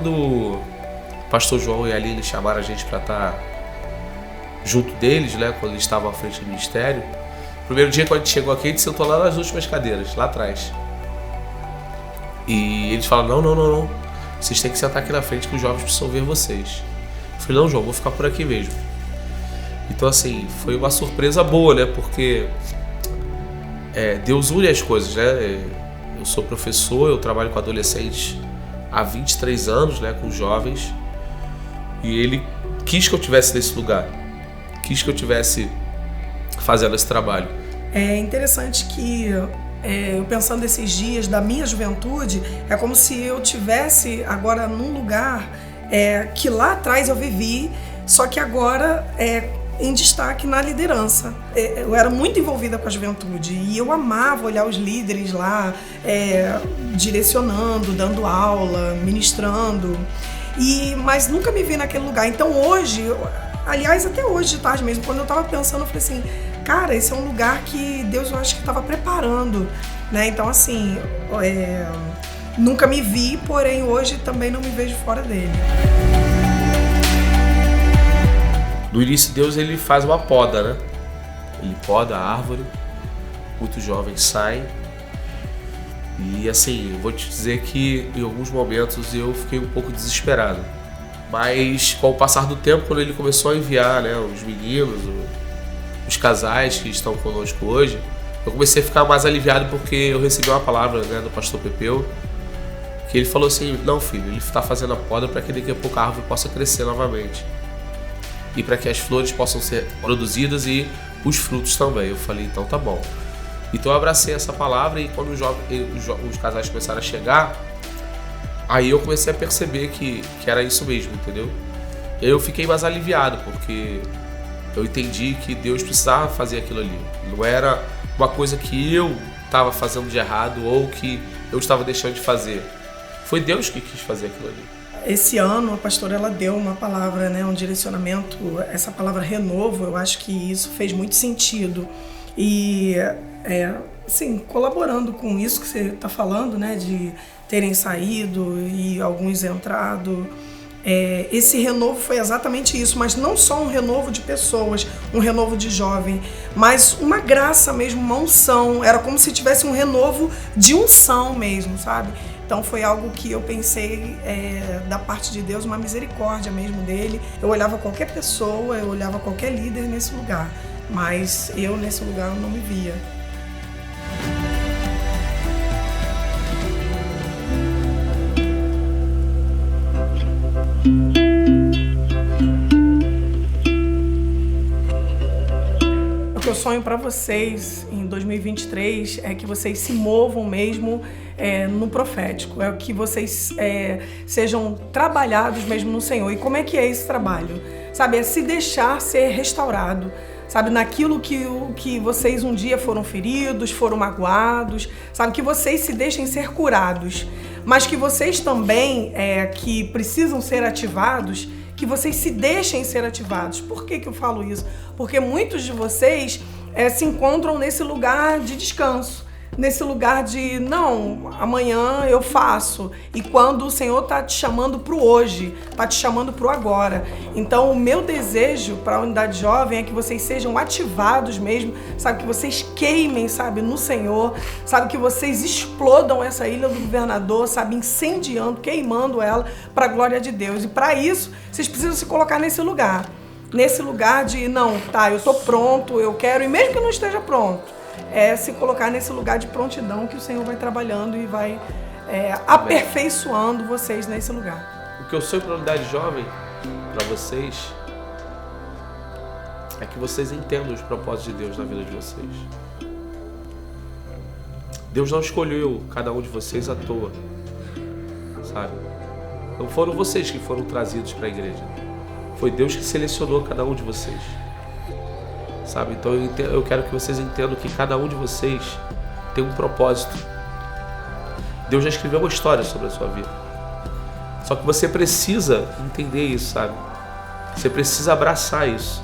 quando o pastor João e a Aline chamaram a gente para estar junto deles, né, quando eles estavam à frente do ministério, o primeiro dia quando a gente chegou aqui, a gente sentou lá nas últimas cadeiras, lá atrás. E eles falaram, não, vocês têm que sentar aqui na frente que os jovens precisam ver vocês. Eu falei, não, João, vou ficar por aqui mesmo. Então assim, foi uma surpresa boa, né, porque Deus une as coisas, né. Eu sou professor, eu trabalho com adolescentes há 23 anos, né, com jovens, e ele quis que eu estivesse nesse lugar, quis que eu estivesse fazendo esse trabalho. É interessante que eu pensando esses dias da minha juventude, é como se eu tivesse agora num lugar que lá atrás eu vivi, só que agora em destaque na liderança. Eu era muito envolvida com a juventude e eu amava olhar os líderes lá direcionando, dando aula, ministrando, mas nunca me vi naquele lugar. Então hoje, aliás até hoje de tarde mesmo, quando eu estava pensando, eu falei assim, cara, esse é um lugar que Deus, eu acho que estava preparando, né? Então assim, nunca me vi, porém hoje também não me vejo fora dele. No início, Deus ele faz uma poda, né? Ele poda a árvore, muitos jovens saem. E assim, eu vou te dizer que em alguns momentos eu fiquei um pouco desesperado. Mas com o passar do tempo, quando ele começou a enviar, né, os meninos, os casais que estão conosco hoje, eu comecei a ficar mais aliviado porque eu recebi uma palavra, né, do pastor Pepeu, que ele falou assim, não filho, ele está fazendo a poda para que daqui a pouco a árvore possa crescer novamente. E para que as flores possam ser produzidas e os frutos também. Eu falei, então tá bom. Então eu abracei essa palavra e quando os casais começaram a chegar, aí eu comecei a perceber que era isso mesmo, entendeu? E aí eu fiquei mais aliviado, porque eu entendi que Deus precisava fazer aquilo ali. Não era uma coisa que eu estava fazendo de errado ou que eu estava deixando de fazer. Foi Deus que quis fazer aquilo ali. Esse ano a pastora ela deu uma palavra, né, um direcionamento, essa palavra renovo, eu acho que isso fez muito sentido. E assim, colaborando com isso que você está falando, né, de terem saído e alguns entrado, esse renovo foi exatamente isso, mas não só um renovo de pessoas, um renovo de jovem, mas uma graça mesmo, uma unção, era como se tivesse um renovo de unção mesmo, sabe? Então foi algo que eu pensei da parte de Deus, uma misericórdia mesmo dele. Eu olhava qualquer pessoa, eu olhava qualquer líder nesse lugar, mas eu nesse lugar eu não me via. O que eu sonho para vocês em 2023 é que vocês se movam mesmo no profético, é que vocês sejam trabalhados mesmo no Senhor. E como é que é esse trabalho? Sabe, é se deixar ser restaurado, sabe, naquilo que vocês um dia foram feridos, foram magoados, sabe, que vocês se deixem ser curados, mas que vocês também, que precisam ser ativados, que vocês se deixem ser ativados. Por que eu falo isso? Porque muitos de vocês se encontram nesse lugar de descanso, nesse lugar de, não, amanhã eu faço. E quando o Senhor está te chamando para o hoje, está te chamando para o agora. Então, o meu desejo para a Unidade Jovem é que vocês sejam ativados mesmo, sabe? Que vocês queimem, sabe, no Senhor, sabe? Que vocês explodam essa ilha do governador, sabe? Incendiando, queimando ela para a glória de Deus. E para isso, vocês precisam se colocar nesse lugar. Nesse lugar de, não, tá, eu tô pronto, eu quero, e mesmo que eu não esteja pronto, se colocar nesse lugar de prontidão que o Senhor vai trabalhando e vai aperfeiçoando vocês nesse lugar. O que eu sou para a Unidade Jovem, para vocês, é que vocês entendam os propósitos de Deus na vida de vocês. Deus não escolheu cada um de vocês à toa, sabe? Não foram vocês que foram trazidos para a igreja. Foi Deus que selecionou cada um de vocês, sabe? Então eu quero que vocês entendam que cada um de vocês tem um propósito. Deus já escreveu uma história sobre a sua vida. Só que você precisa entender isso, sabe? Você precisa abraçar isso.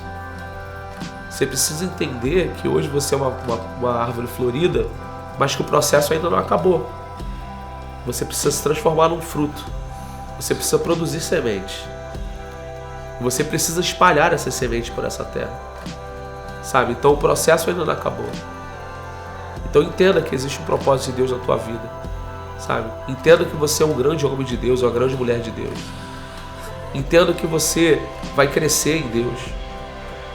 Você precisa entender que hoje você é uma árvore florida, mas que o processo ainda não acabou. Você precisa se transformar num fruto. você precisa produzir semente. Você precisa espalhar essa semente por essa terra. Sabe? Então o processo ainda não acabou. Então entenda que existe um propósito de Deus na tua vida. Sabe? Entenda que você é um grande homem de Deus, uma grande mulher de Deus. Entenda que você vai crescer em Deus.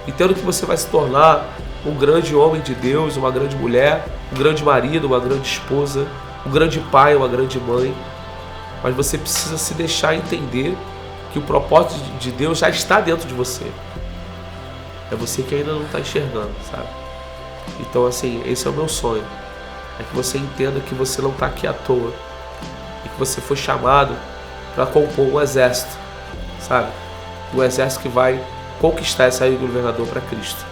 Entenda que você vai se tornar um grande homem de Deus, uma grande mulher, um grande marido, uma grande esposa, um grande pai, uma grande mãe. Mas você precisa se deixar entender que o propósito de Deus já está dentro de você. É você que ainda não está enxergando, sabe? Então, assim, esse é o meu sonho. É que você entenda que você não está aqui à toa. E que você foi chamado para compor um exército, sabe? Um exército que vai conquistar essa ilha do governador para Cristo.